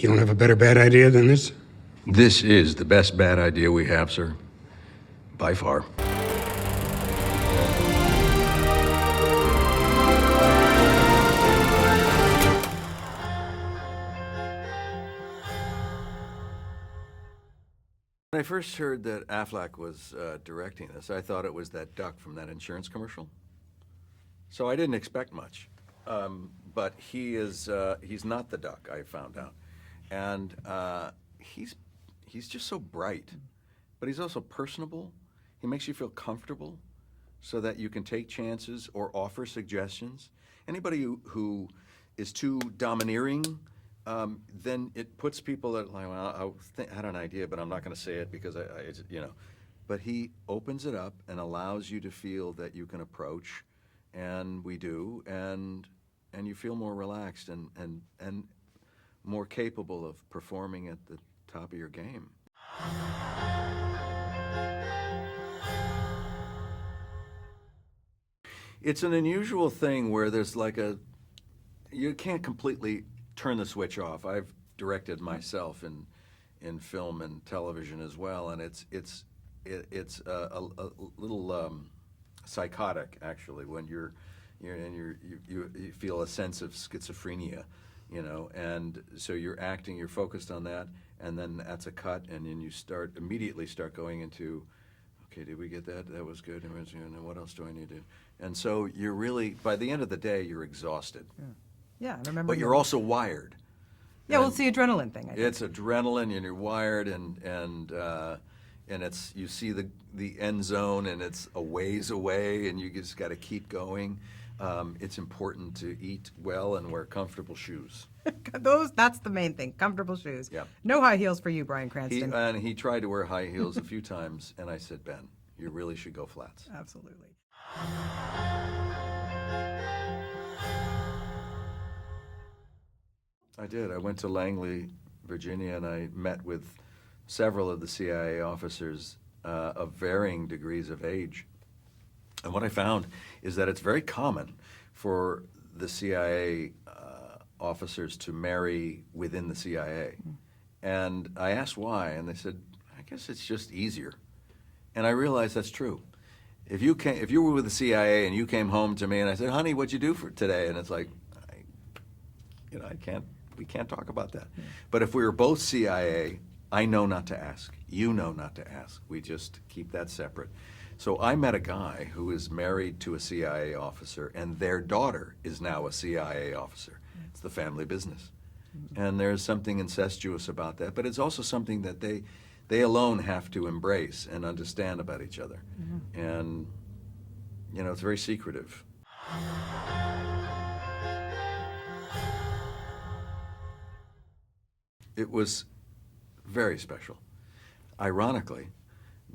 You don't have a better bad idea than this? This is the best bad idea we have, sir. By far. When I first heard that Affleck was directing this, I thought it was that duck from that insurance commercial. So I didn't expect much. But he's not the duck, I found out. And he's just so bright. But he's also personable. He makes you feel comfortable so that you can take chances or offer suggestions. Anybody who is too domineering, then it puts people at like, well, I had an idea, but I'm not going to say it because you know. But he opens it up and allows you to feel that you can approach, and we do, and you feel more relaxed and more capable of performing at the top of your game. It's an unusual thing where there's like you can't completely turn the switch off. I've directed myself in film and television as well, and it's a little psychotic actually when you feel a sense of schizophrenia, you know, and so you're acting, you're focused on that, and then that's a cut, and then you immediately start going into, okay, did we get that? That was good. And what else do I need to do? And so you're really, by the end of the day, you're exhausted. Yeah, I remember. But you're also wired. Yeah, well, it's the adrenaline thing, I think. It's adrenaline, and you're wired, and it's, you see the end zone, and it's a ways away, and you just got to keep going. It's important to eat well and wear comfortable shoes. That's the main thing, comfortable shoes. Yeah. No high heels for you, Bryan Cranston. He tried to wear high heels a few times, and I said, Ben, you really should go flats. Absolutely. I did. I went to Langley, Virginia, and I met with several of the CIA officers of varying degrees of age. And what I found is that it's very common for the CIA officers to marry within the CIA. And I asked why, and they said, I guess it's just easier. And I realized that's true. If you were with the CIA and you came home to me and I said, honey, what'd you do for today? And it's like, we can't talk about that. But if we were both CIA, I know not to ask. You know not to ask. We just keep that separate. So I met a guy who is married to a CIA officer, and their daughter is now a CIA officer. It's the family business. And there's something incestuous about that, but it's also something that they alone have to embrace and understand about each other. And, you know, it's very secretive. It was very special. Ironically,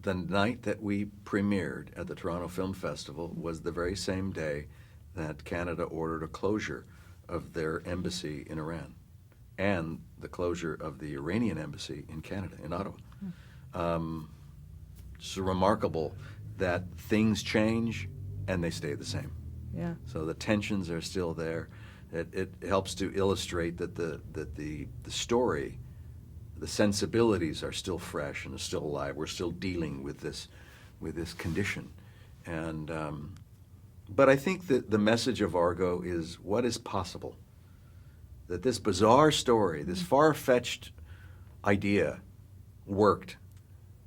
the night that we premiered at the Toronto Film Festival was the very same day that Canada ordered a closure of their embassy in Iran and the closure of the Iranian embassy in Canada, in Ottawa. It's remarkable that things change and they stay the same. Yeah. So the tensions are still there. It helps to illustrate that the story, the sensibilities are still fresh and are still alive. We're still dealing with this condition, and but I think that the message of Argo is what is possible. That this bizarre story, this far-fetched idea, worked.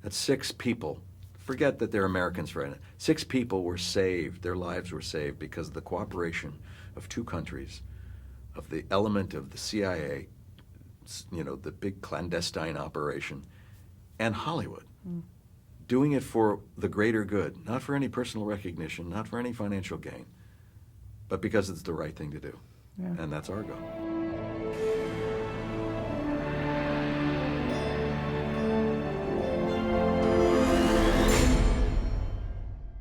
That 6 people, forget that they're Americans for it. 6 people were saved. Their lives were saved because of the cooperation of 2 countries, of the element of the CIA, you know, the big clandestine operation, and Hollywood, doing it for the greater good, not for any personal recognition, not for any financial gain, but because it's the right thing to do. Yeah. And that's Argo.